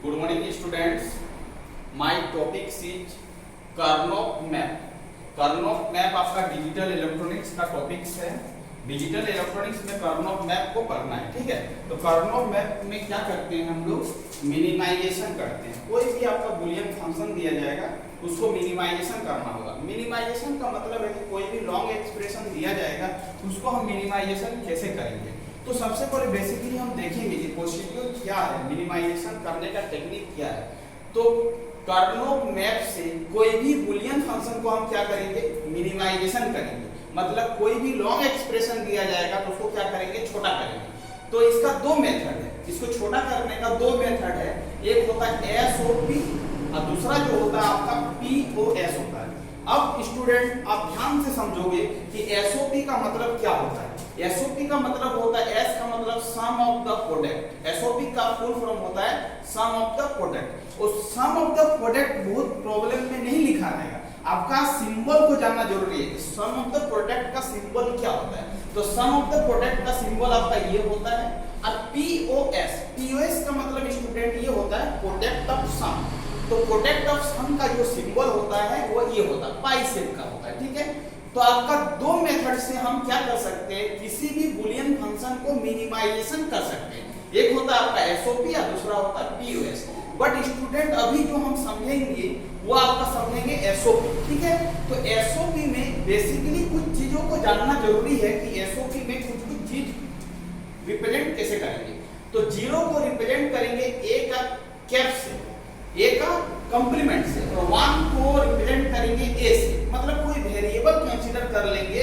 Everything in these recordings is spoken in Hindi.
Good morning students. My topic is Karnaugh map. Karnaugh map आपका डिजिटल इलेक्ट्रॉनिक्स का टॉपिक्स है। डिजिटल इलेक्ट्रॉनिक्स में Karnaugh मैप को पढ़ना है, ठीक है। तो Karnaugh मैप में क्या करते हैं हम लोग, मिनिमाइजेशन करते हैं। कोई भी आपका बूलियन फंक्शन दिया जाएगा उसको मिनिमाइजेशन करना होगा। मिनिमाइजेशन का मतलब है कि कोई भी लॉन्ग एक्सप्रेशन दिया जाएगा उसको हम मिनिमाइजेशन कैसे करेंगे। तो सबसे पहले बेसिकली हम देखेंगे कि प्रोसीड्यूर क्या है, मिनिमाइजेशन करने का टेक्निक क्या है। तो Karnaugh मैप से कोई भी बूलियन फंक्शन को हम क्या करेंगे, मिनिमाइजेशन करेंगे। मतलब कोई भी लॉन्ग एक्सप्रेशन दिया जाएगा तो उसको क्या करेंगे, छोटा करेंगे। तो इसका दो मेथड है, इसको छोटा करने का दो मेथड है। एक होता है एसओपी और दूसरा जो होता है आपका पीओएस होता है। अब स्टूडेंट आप ध्यान से समझोगे कि एसओपी का मतलब क्या होता है। एसओपी का मतलब होता है, एस का मतलब सम ऑफ द प्रोडक्ट। एसओपी का फुल फॉर्म होता है सम ऑफ द प्रोडक्ट। और सम ऑफ द प्रोडक्ट बहुत प्रॉब्लम में नहीं लिखा रहेगा, आपका सिंबल को जानना जरूरी है। सम ऑफ द प्रोडक्ट का सिंबल क्या होता है। तो सम ऑफ द प्रोडक्ट का सिंबल आपका ये होता है। और पीओएस, पीओएस का मतलब स्टूडेंट ये होता है प्रोडक्ट ऑफ सम। तो प्रोडक्ट ऑफ सम का जो सिंबल होता है वो ये होता है, पाई शेप का होता है, ठीक है। तो आपका दो मेथड से हम क्या कर सकते हैं, किसी भी बूलियन फंक्शन को मिनिमाइजेशन कर सकते हैं। एक होता है आपका एसओपी और दूसरा होता है पीओएस। बट स्टूडेंट अभी जो हम समझेंगे वो आपका समझेंगे एसओपी, ठीक है। तो एसओपी में बेसिकली कुछ चीजों को जानना जरूरी है कि एसओपी में कुछ चीज रिप्रेजेंट कैसे करेंगे। तो जीरो को रिप्रेजेंट करेंगे ए का कैप से, ए का कंप्लीमेंट से, और वन को रिप्रेजेंट करेंगे ए से। मतलब कोई वेरिएबल कंसीडर कर लेंगे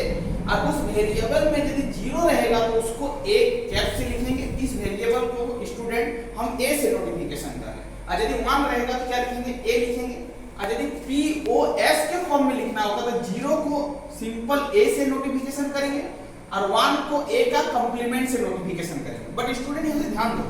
और उस वेरिएबल में यदि जीरो रहेगा तो उसको ए कैप से लिखेंगे। इस वेरिएबल को स्टूडेंट हम ए से नोटिफिकेशन करें, और यदि वन रहेगा तो क्या लिखेंगे, ए लिखेंगे। और यदि पीओएस के फॉर्म में लिखना होगा तो जीरो को सिंपल ए से नोटिफिकेशन करेंगे और वन को ए का कंप्लीमेंट से नोटिफिकेशन करेंगे। बट स्टूडेंट यहां से ध्यान दो,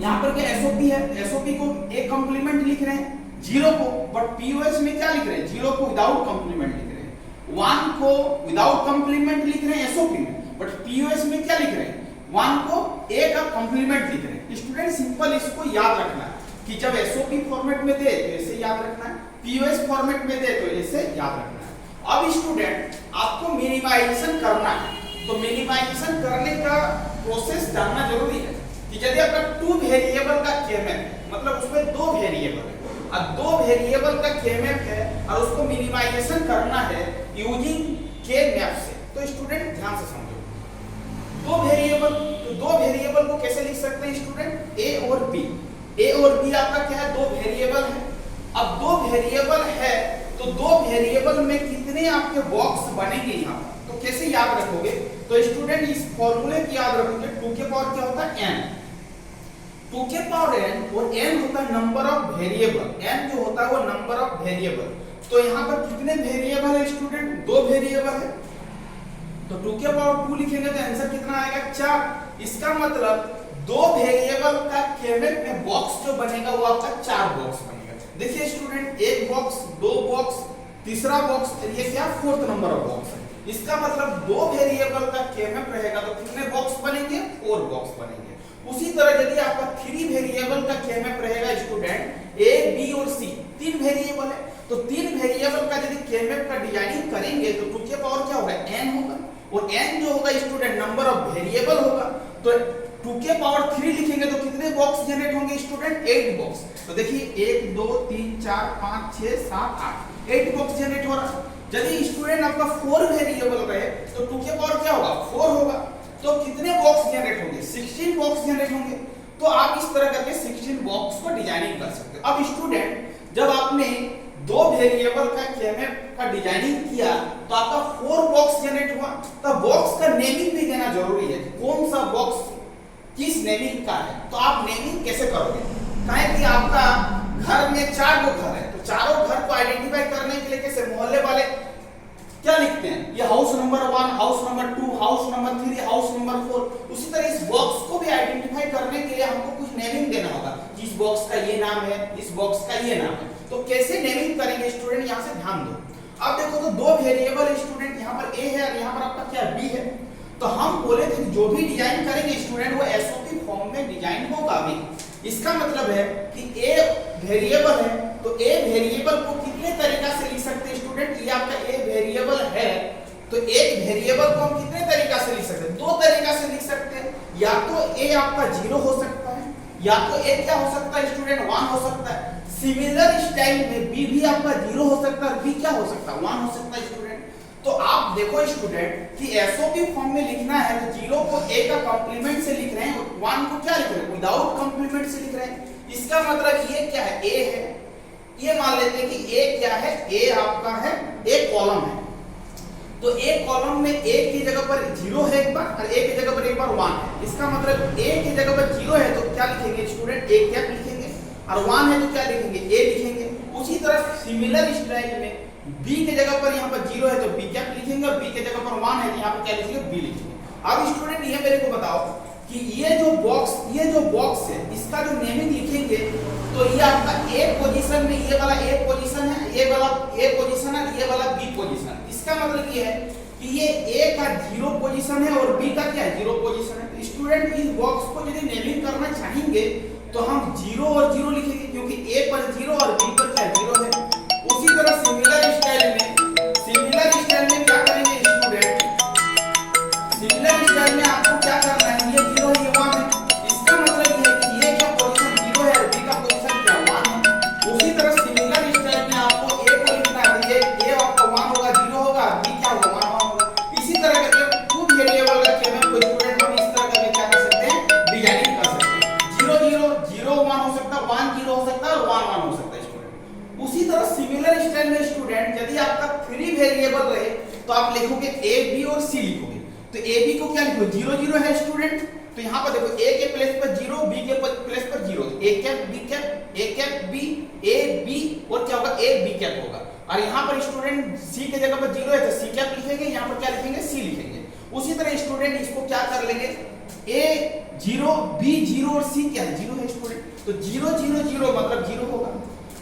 यहाँ पर क्या एसओपी है, एसओपी को ए कंप्लीमेंट लिख रहे हैं जीरो को, बट पीओएस में क्या लिख रहे हैं, जीरो को विदाउट कंप्लीमेंट लिख रहे हैं। वन को विदाउट कंप्लीमेंट लिख रहे हैं एसओपी में, बट पीओएस में क्या लिख रहे हैं, वन को ए का कंप्लीमेंट लिख रहे हैं। स्टूडेंट सिंपल इसको याद रखना है कि जब एसओपी फॉर्मेट में दे तो ऐसे याद रखना है, पीओएस फॉर्मेट में दे तो ऐसे याद रखना है। अब स्टूडेंट आपको मिनिमाइजेशन करना है, तो मिनिमाइजेशन करने का प्रोसेस जानना जरूरी है कि यदि आपका टू वेरिएबल का केमैप, मतलब उसमें दो वेरिएबल है और दो वेरिएबल का केमैप है और उसको मिनिमाइजेशन करना है यूजिंग के मैप से। तो स्टूडेंट ध्यान से समझो, दो वेरिएबल, तो दो वेरिएबल को कैसे लिख सकते हैं स्टूडेंट, ए और बी। ए और बी आपका क्या है, दो वेरिएबल है। अब दो वेरिएबल है तो दो वेरिएबल में कितने आपके बॉक्स बनेंगे यहाँ, तो कैसे याद रखोगे। तो स्टूडेंट इस फॉर्मूले की याद रखोगे, 2 के पावर क्या होता है n, 2 के पावर n, और n होता है नंबर ऑफ वेरिएबल। n जो होता है वो नंबर ऑफ वेरिएबल। तो यहाँ पर कितने वेरिएबल है स्टूडेंट, दो वेरिएबल है। तो 2 के पावर 2 लिखेंगे तो आंसर कितना आएगा, 4। इसका मतलब दो वेरिएबल का केमैप में बॉक्स जो बनेगा वो आपका 4 बॉक्स बनेगा। देखिए स्टूडेंट, एक बॉक्स, दो बॉक्स, तीसरा बॉक्स, ये क्या फोर्थ नंबर ऑफ बॉक्स है। इसका मतलब दो वेरिएबल का केमैप रहेगा तो कितने बॉक्स बनेंगे, 4 बॉक्स बनेंगे। उसी तरह यदि आपका 3 वेरिएबल का केमैप रहेगा स्टूडेंट, ए बी और सी, 3 वेरिएबल है, तो 3 वेरिएबल का यदि केमैप का डिजाइनिंग करेंगे तो 2 के पावर क्या होगा, n होगा, और n जो होगा स्टूडेंट नंबर ऑफ वेरिएबल होगा। तो 2 के पावर 3 लिखेंगे तो कितने बॉक्स जनरेट होंगे स्टूडेंट, 8 बॉक्स। तो देखिए 1 2 3 4 5 6 7 8, 8 बॉक्स जनरेट हो रहा है। यदि स्टूडेंट आपका 4 वेरिएबल रहे तो 2 के पावर क्या होगा, 4 होगा, तो कितने बॉक्स जनरेट होंगे, 16 बॉक्स जनरेट होंगे। तो आप इस तरह करके 16 बॉक्स को डिजाइनिंग कर सकते हो। अब स्टूडेंट जब आपने दो वेरिएबल का केमैप का डिजाइनिंग किया तो आपका 4 बॉक्स जनरेट हुआ, तो बॉक्स का नेमिंग भी देना जरूरी है, कौन सा बॉक्स किस नेमिंग का है। तो आप नेमिंग कैसे करोगे, काहे कि आपका घर में 4 गो घर है, तो चारों घर को आइडेंटिफाई करने के लिए कैसे, मोहल्ले वाले क्या लिखते हैं, ये house number 1, house number 2, house number 3, house number 4। उसी तरह इस बॉक्स को भी आइडेंटिफाई करने के लिए हमको कुछ नेमिंग देना होगा, इस बॉक्स का ये नाम है, इस बॉक्स का ये नाम है। तो कैसे नेमिंग करेंगे स्टूडेंट, यहाँ से ध्यान दो। अब देखो तो दो वेरिएबल स्टूडेंट, यहाँ पर ए है और यहाँ पर आपका क्या बी है। तो हम बोले थे जो भी डिजाइन करेंगे स्टूडेंट वो एसओपी फॉर्म में डिजाइन होगा। अभी इसका मतलब है कि ए वेरिएबल है, तो ए वेरिएबल को कितने तरीका से लिख सकते हैं स्टूडेंट? ये आपका ए वेरिएबल है, तो एक वेरिएबल को हम कितने तरीका से लिख सकते हैं? दो तरीका से लिख सकते हैं। या तो ए आपका 0 हो सकता है, या तो ए क्या हो सकता है स्टूडेंट? 1 हो सकता है। सिमिलर स्टाइल में बी भी आपका 0 हो सकता है, बी क्या हो सकता है? 1 हो सकता है स्टूडेंट। तो आप देखो स्टूडेंट कि एसओपी फॉर्म में लिखना है तो 0 को ए का कंप्लीमेंट से लिख रहे हैं, 1 को क्या लिख रहे हैं? विदाउट कंप्लीमेंट से लिख रहे हैं। इसका मतलब ये क्या है? ए है। ये मान लेते हैं कि ए क्या है? ए आपका है एक कॉलम है, तो एक कॉलम में ए की जगह पर 0 है एक बार, और ए की जगह पर एक बार 1 है। इसका मतलब ए की जगह पर 0 है तो क्या लिखेंगे स्टूडेंट? ए क्या लिखेंगे, और 1 है तो क्या लिखेंगे? ए लिखेंगे। उसी तरह सिमिलर स्टाइल में बी की जगह पर यहाँ पर 0 है तो बी क्या लिखेंगे, बी की जगह पर 1 है तो यहाँ पर क्या लिखेंगे? बी लिखेंगे। अब स्टूडेंट ये मेरे को बताओ कि ये जो बॉक्स है इसका जो नेमिंग लिखेंगे तो ये आपका ए पोजीशन में, ये वाला ए पोजीशन है, ये वाला ए पोजीशन है, ये वाला बी पोजीशन। इसका मतलब ये है कि ये ए का 0 पोजीशन है और बी का क्या है? 0 पोजीशन है। स्टूडेंट इस बॉक्स को यदि नेमिंग करना चाहेंगे तो हम 0 और 0 लिखेंगे, क्योंकि ए पर 0 और बी पर क्या 0 है। उसी तरह सिमिलर स्टाइल में क्या करेंगे स्टूडेंट? सिमिलर स्टाइल में आपको क्या करना है? ये 0 ये 1 है, इसका मतलब ये है कि ये क्या पोजीशन 0 है और बी का पोजीशन क्या 1 है। उसी तरह सिमिलर स्टाइल में आपको ए को लिखना है, ये ए आपका 1 होगा, 0 होगा, बी क्या होगा? 1 होगा। इसी तरह करके टू वेरिएबल का केवल कोई स्टूडेंट हम इस तरह करके क्या कर सकते हैं? डिजाइनिंग कर सकते हैं। 0 0 0 1 हो सकता है, 1 0 हो सकता है और 1 1 हो सकता है स्टूडेंट। उसी तरह सिमिलर स्टाइल में स्टूडेंट यदि आपका 3 वेरिएबल रहे तो आप लिखोगे ए बी और सी लिखोगे। तो ए बी को क्या लिखोगे? 0 0 है स्टूडेंट, तो यहाँ पर देखो ए के प्लेस पर 0, बी के प्लेस पर 0, A cap B cap, A cap B, A B और क्या होगा? ए बी कैप होगा। और यहाँ पर स्टूडेंट सी के जगह पर 0 है तो सी कैप लिखेंगे, यहाँ पर क्या लिखेंगे? सी लिखेंगे। उसी तरह स्टूडेंट इसको क्या कर लेंगे? ए 0 बी 0 और सी क्या है? 0 है स्टूडेंट, तो 0 0 0 मतलब 0 होगा।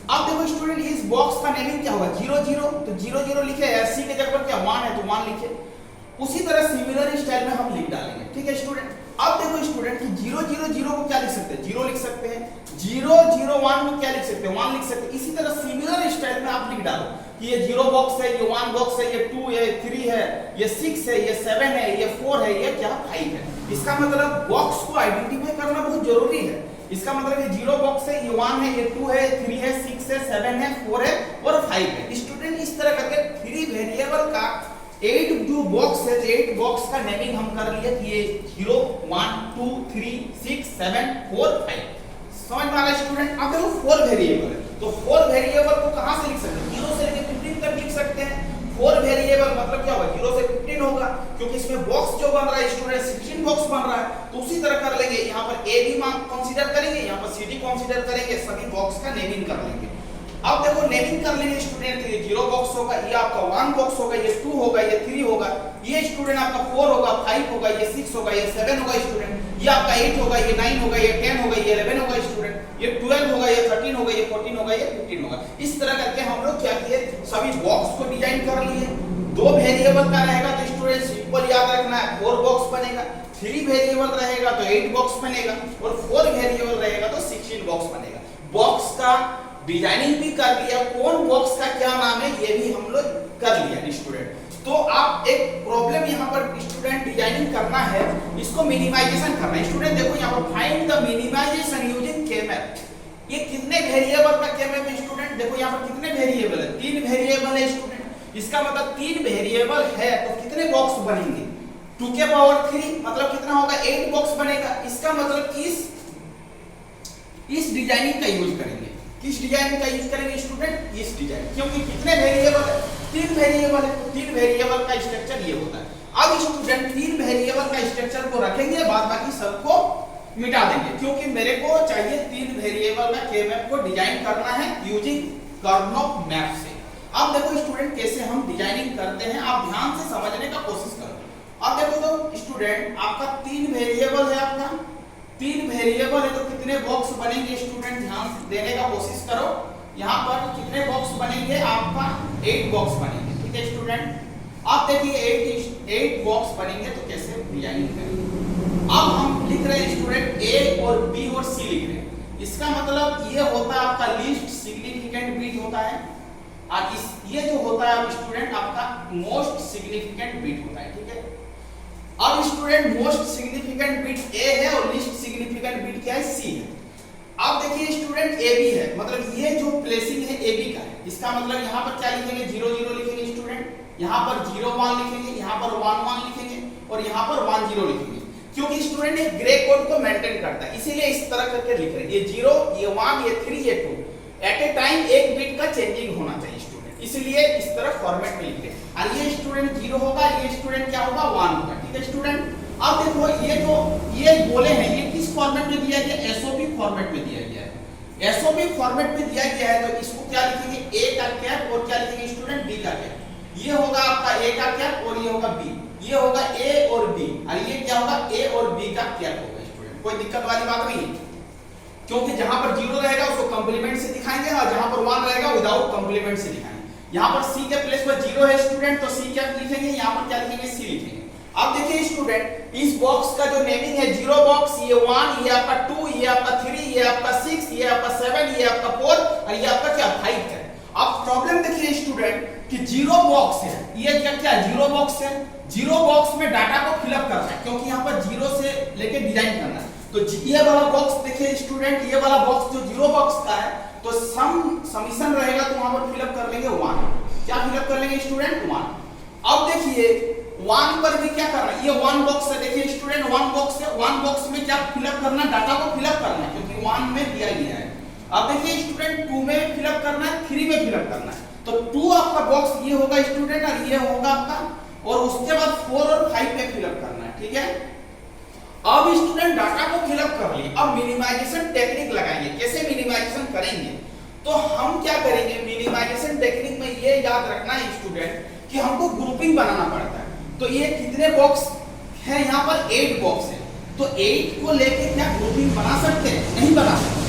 अब देखो स्टूडेंट इस बॉक्स का नेमिंग क्या होगा? 0 0, तो 0 0 लिखे, सी के जगह पर क्या 1 है तो 1 लिखे। उसी तरह सिमिलर स्टाइल में हम लिख डालेंगे, ठीक है स्टूडेंट। अब देखो स्टूडेंट कि 0 0 0 को क्या लिख सकते हैं? 0 लिख सकते हैं। 0 0 1 को क्या लिख सकते हैं? 1 लिख सकते हैं। इसी तरह सिमिलर स्टाइल में आप लिख डालो कि ये 0 बॉक्स है, ये 1 बॉक्स है, ये 2 है, 3 है, ये 6 है, ये 7 है, ये 4 है, ये क्या 5 है। इसका मतलब बॉक्स को आइडेंटिफाई करना बहुत जरूरी है। इसका मतलब ये 0 बॉक्स है, ये 1 है, ये 2 है, 3 है, 6 है, 7 है, 4 है और 5 है। स्टूडेंट इस तरह करके 3 वेरिएबल का 8 जो बॉक्स है, 8 बॉक्स का नेमिंग हम कर लिए कि ये 0 1 2 3 6 7 4 5। समझ में आ रहा है स्टूडेंट? अब देखो 4 वेरिएबल है, तो 4 वेरिएबल को कहां से लिख सकते हैं? 0 से लेकर 15 तक लिख सकते हैं। 4 वेरिएबल मतलब क्या होगा? 0 से 15 होगा, क्योंकि इसमें बॉक्स जो बन रहा है स्टूडेंट 16 बॉक्स बन रहा है। तो उसी तरह कर लेंगे, यहाँ पर ए बी मान कंसीडर करेंगे, यहाँ पर सी डी कंसीडर करेंगे, सभी बॉक्स का नेमिंग कर लेंगे। अब देखो नेमिंग कर लेंगे स्टूडेंट, तो ये 0 बॉक्स होगा, ये आपका 1 बॉक्स होगा, ये 2 होगा, ये 3 होगा, ये स्टूडेंट आपका 4 होगा, 5 होगा, ये 6 होगा, ये 7 होगा स्टूडेंट, ये आपका 8 होगा, ये 9 होगा, ये 10 होगा, ये 11 होगा स्टूडेंट, ये 12 होगा, ये 13 होगा, ये 14 होगा, ये 15 होगा। इस तरह करके हम लोग क्या किए? सभी बॉक्स को डिजाइन कर लिए। 2 वेरिएबल का रहेगा तो स्टूडेंट सिंपल याद रखना है 4 बॉक्स बनेगा, 3 वेरिएबल रहेगा तो 8 बॉक्स बनेगा और 4 वेरिएबल रहेगा तो 16 बॉक्स बनेगा। बॉक्स का डिजाइनिंग भी कर लिया, कौन बॉक्स का क्या नाम है ये भी हम लोग कर लिया स्टूडेंट। तो आप एक प्रॉब्लम यहाँ पर स्टूडेंट डिजाइनिंग करना है, इसको मिनिमाइजेशन करना है। स्टूडेंट देखो यहाँ पर फाइंड द मिनिमाइजेशन यूजिंग K-मैप। ये कितने वेरिएबल का K-मैप है स्टूडेंट? देखो यहाँ पर कितने वेरिएबल है? 3 वेरिएबल है स्टूडेंट। इसका मतलब 3 वेरिएबल है तो कितने बॉक्स बनेंगे? 2 के पावर 3 मतलब कितना होगा? 8 बॉक्स बनेगा। इसका मतलब इस डिजाइनिंग का यूज करेंगे। किस डिजाइन का यूज करेंगे स्टूडेंट? इस डिजाइन, क्योंकि कितने वेरिएबल है? 3 वेरिएबल है, तो 3 वेरिएबल का स्ट्रक्चर ये होता है। अब स्टूडेंट 3 वेरिएबल का स्ट्रक्चर को रखेंगे, बाद बाकी सबको मिटा देंगे, क्योंकि मेरे को चाहिए 3 वेरिएबल का K-मैप को डिजाइन करना है यूजिंग कर्नौग मैप से। अब देखो स्टूडेंट कैसे हम डिजाइनिंग करते हैं, आप ध्यान से समझने का कोशिश करो। अब देखो तो स्टूडेंट आपका 3 वेरिएबल है, आपका 3 वेरिएबल है तो कितने बॉक्स बनेंगे स्टूडेंट? ध्यान देने का कोशिश करो। यहाँ पर कितने बॉक्स बनेंगे? आपका 8 बॉक्स बनेंगे, ठीक है स्टूडेंट। आप देखिए 8 बॉक्स बनेंगे तो कैसे डिजाइनिंग करेंगे। अब हम लिख रहे हैं स्टूडेंट ए और बी और सी लिख रहे हैं। इसका मतलब ये होता है आपका लीस्ट सिग्निफिकेंट बिट होता है, और ये जो होता है स्टूडेंट आपका मोस्ट सिग्निफिकेंट बिट होता है, ठीक है। अब student most significant bit A है और लीस्ट सिग्निफिकेंट बिट क्या है, सी है। अब देखिए स्टूडेंट ए बी है, मतलब ये जो प्लेसिंग है ए बी का है, इसका मतलब यहाँ पर क्या लिखेंगे, 0 0 लिखेंगे स्टूडेंट, यहाँ पर 0 1 लिखेंगे, यहाँ पर 1 1 लिखेंगे और यहाँ पर 1 0 लिखेंगे, क्योंकि स्टूडेंट ये ग्रे कोड को मेंटेन करता है, इसीलिए इस तरह करके लिख रहे हैं। ये 0 ये 1 ये 3 ये 2 एट ए टाइम एक बिट का चेंजिंग होना चाहिए स्टूडेंट, इसलिए इस तरह फॉर्मेट में लिख रहे हैं। और ये स्टूडेंट 0 होगा, ये स्टूडेंट क्या होगा 1 होगा, ठीक है स्टूडेंट। अब देखो ये जो ये बोले हैं ये किस फॉर्मेट में दिया गया, एसओपी फॉर्मेट में दिया गया है। एसओपी फॉर्मेट में दिया गया है तो इसको क्या लिखेंगे, ए का कैप और क्या लिखेंगे स्टूडेंट, बी का कैप। ये होगा आपका ए का कैप और ये होगा बी, ये होगा ए और बी, और ये क्या होगा ए और बी का कैप होगा स्टूडेंट। कोई दिक्कत वाली बात नहीं है, क्योंकि जहां पर 0 रहेगा उसको कंप्लीमेंट से दिखाएंगे और जहां पर 1 रहेगा विदाउट कंप्लीमेंट से दिखाएंगे। यहाँ पर सी के प्लेस पर 0 है स्टूडेंट, तो सी कैप लिखेंगे, यहाँ पर क्या लिखेंगे, सी लिखेंगे। अब देखिए स्टूडेंट इस बॉक्स का जो नेमिंग है 0 बॉक्स, ये 1, ये आपका 2, ये आपका 3, ये आपका 6, ये आपका 7, ये आपका 4 और ये आपका क्या 5 है। अब प्रॉब्लम देखिए स्टूडेंट कि 0 बॉक्स है, ये क्या 0 बॉक्स है, 0 बॉक्स में डाटा को फिलअप करना है, क्योंकि यहाँ पर 0 से लेके डिजाइन करना है। तो ये वाला बॉक्स देखिए स्टूडेंट, ये वाला बॉक्स जो 0 बॉक्स का है, तो समीशन रहेगा तो वहां पर फिलअप कर लेंगे 1, क्या फिलअप कर लेंगे स्टूडेंट 1। अब देखिए 1 पर भी क्या करना है, ये 1 बॉक्स है, देखिए स्टूडेंट 1 बॉक्स है, 1 बॉक्स में क्या फिलअप करना है, डाटा को फिलअप करना है, क्योंकि 1 में दिया गया है। अब देखिए स्टूडेंट 2 में फिलअप करना है, 3 में फिलअप करना है, तो 2 आपका बॉक्स ये होगा स्टूडेंट और ये होगा आपका, और उसके बाद 4 और 5 में फिलअप करना है, ठीक है। अब स्टूडेंट डाटा को फिलअप कर लिए, अब मिनिमाइजेशन टेक्निक लगाएंगे। कैसे मिनिमाइजेशन करेंगे, तो हम क्या करेंगे, मिनिमाइजेशन टेक्निक में ये याद रखना है स्टूडेंट कि हमको ग्रुपिंग बनाना पड़ता है। तो ये कितने बॉक्स है, यहाँ पर 8 बॉक्स है, तो 8 को लेके क्या ग्रुपिंग बना सकते हैं, नहीं बना सकते।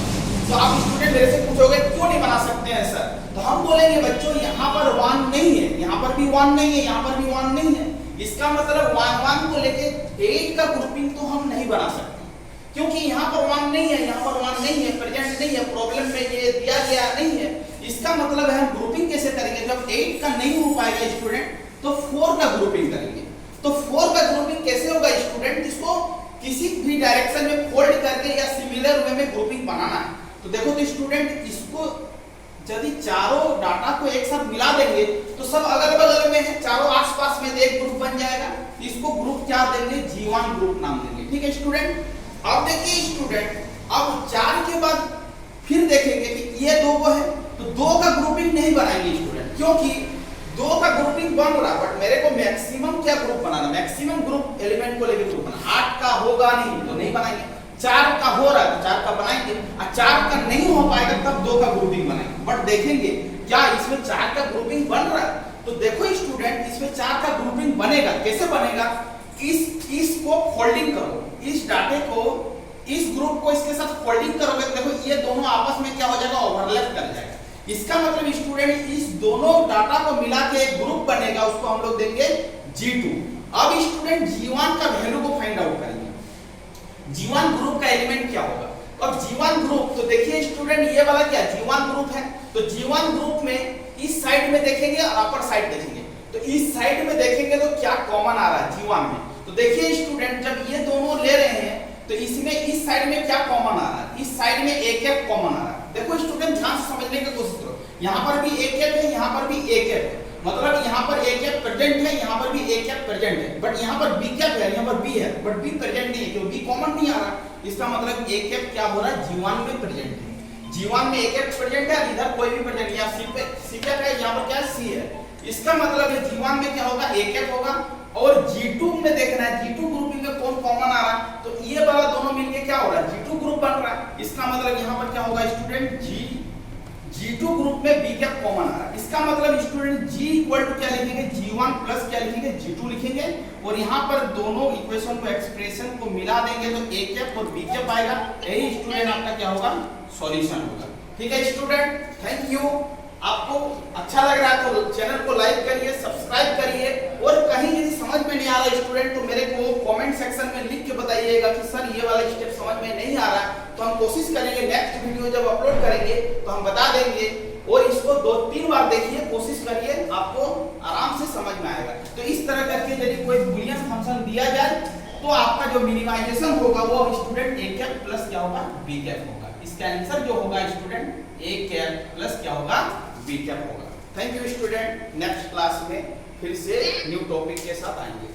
तो आप स्टूडेंट मेरे से पूछोगे क्यों नहीं बना सकते हैं सर, तो हम बोलेंगे बच्चों यहाँ पर 1 नहीं है, यहाँ पर भी 1 नहीं है, यहाँ पर भी 1 नहीं है, इसका मतलब 1 को लेके 8 का ग्रुपिंग तो हम नहीं बना सकते, क्योंकि यहाँ पर 1 नहीं है, यहाँ पर 1 नहीं है, प्रेजेंट नहीं है, प्रॉब्लम में ये दिया गया नहीं है। इसका मतलब है हम ग्रुपिंग कैसे करेंगे, जब 8 का नहीं हो पाएगा स्टूडेंट तो 4 का ग्रुपिंग करेंगे। तो 4 का ग्रुपिंग कैसे होगा स्टूडेंट, इसको किसी भी डायरेक्शन में फोल्ड करके या सिमिलर वे में ग्रुपिंग बनाना है। तो देखो तो स्टूडेंट इसको यदि चारों डाटा को एक साथ मिला देंगे तो सब अगल बगल में है, चारों आसपास में एक ग्रुप बन जाएगा, इसको ग्रुप क्या देंगे, G1 ग्रुप नाम देंगे, ठीक है स्टूडेंट। अब देखिए स्टूडेंट अब 4 के बाद फिर देखेंगे कि ये 2 को है, तो 2 का ग्रुपिंग नहीं बनाएंगे स्टूडेंट, क्योंकि 2 का ग्रुपिंग बन रहा, बट मेरे को मैक्सिमम क्या ग्रुप बनाना, मैक्सिमम ग्रुप एलिमेंट को लेकर ग्रुप बनाना। 8 का होगा नहीं तो नहीं बनाएंगे, 4 का हो रहा है तो 4 का बनाएंगे, और 4 का नहीं हो पाएगा तब 2 का ग्रुपिंग बनाएंगे। बट देखेंगे क्या इसमें 4 का ग्रुपिंग बन रहा है, तो देखो स्टूडेंट इसमें 4 का ग्रुपिंग बनेगा, कैसे बनेगा, इसको फोल्डिंग करो, इस डाटे को इस ग्रुप को इसके साथ फोल्डिंग करोगे, देखो ये दोनों आपस में क्या हो जाएगा, ओवरलैप कर जाएगा। इसका मतलब स्टूडेंट इस दोनों डाटा को मिला के एक ग्रुप बनेगा, उसको हम लोग देंगे G2। अब स्टूडेंट G1 का वैल्यू को फाइंड आउट करेंगे, G1 ग्रुप का एलिमेंट क्या होगा। अब G1 ग्रुप तो देखिए स्टूडेंट ये वाला क्या G1 ग्रुप है, तो G1 ग्रुप में इस साइड में देखेंगे और अपर साइड देखेंगे, तो इस साइड में देखेंगे तो क्या कॉमन आ रहा है G1 में, तो देखिए स्टूडेंट जब ये दोनों ले रहे हैं तो इसमें इस साइड में क्या कॉमन आ रहा है, इस साइड में एक कैप कॉमन आ रहा है। देखो स्टूडेंट ध्यान से समझने की कोशिश करो, यहाँ पर भी एक कैप है, यहाँ पर भी एक कैप है, मतलब यहाँ पर एक कैप प्रेजेंट है, यहाँ पर भी एक कैप प्रेजेंट है, बट यहाँ पर बी कैप है, यहाँ पर बी है, बट बी प्रेजेंट नहीं है, क्योंकि बी कॉमन नहीं आ रहा। इसका मतलब एक कैप क्या हो रहा है, G1 में प्रेजेंट है, G1 में एक कैप प्रेजेंट है, इधर कोई भी प्रेजेंट, यहाँ सी कैप है, यहाँ पर क्या है, सी है। इसका मतलब है G1 में क्या होगा, एक कैप होगा, और G2 में देखना है G2 ग्रुपिंग में कौन कॉमन आ रहा है, तो ये वाला दोनों मिलके क्या हो रहा है, G2 ग्रुप बन रहा है। इसका मतलब यहाँ पर क्या होगा स्टूडेंट, G2 ग्रुप में B कैप कॉमन आ रहा है। इसका मतलब स्टूडेंट G इक्वल टू क्या लिखेंगे, G1 प्लस क्या लिखेंगे, G2 लिखेंगे, और यहाँ पर दोनों इक्वेशन को एक्सप्रेशन को मिला देंगे तो A कैप और B कैप आएगा। यही स्टूडेंट आपका क्या होगा, सॉल्यूशन होगा। ठीक है स्टूडेंट, थैंक यू। आपको अच्छा लग रहा है तो चैनल को लाइक करिए, सब्सक्राइब करिए, और कहीं यदि समझ में नहीं आ रहा स्टूडेंट तो मेरे को कमेंट सेक्शन में लिख के बताइएगा कि सर ये वाला स्टेप समझ में नहीं आ रहा, तो हम कोशिश करेंगे नेक्स्ट वीडियो जब अपलोड करेंगे तो हम बता देंगे, और इसको 2-3 बार देखिए, कोशिश करिए, आपको आराम से समझ में आएगा। तो इस तरह करके यदि कोई बूलियन फंक्शन दिया जाए तो आपका जो मिनिमाइजेशन होगा वो स्टूडेंट ए कैप प्लस क्या होगा, बी कैप होगा। इसका आंसर जो होगा स्टूडेंट ए कैप प्लस क्या होगा, बी कैप होगा। Thank you student, next class में फिर से न्यू टॉपिक के साथ आएंगे।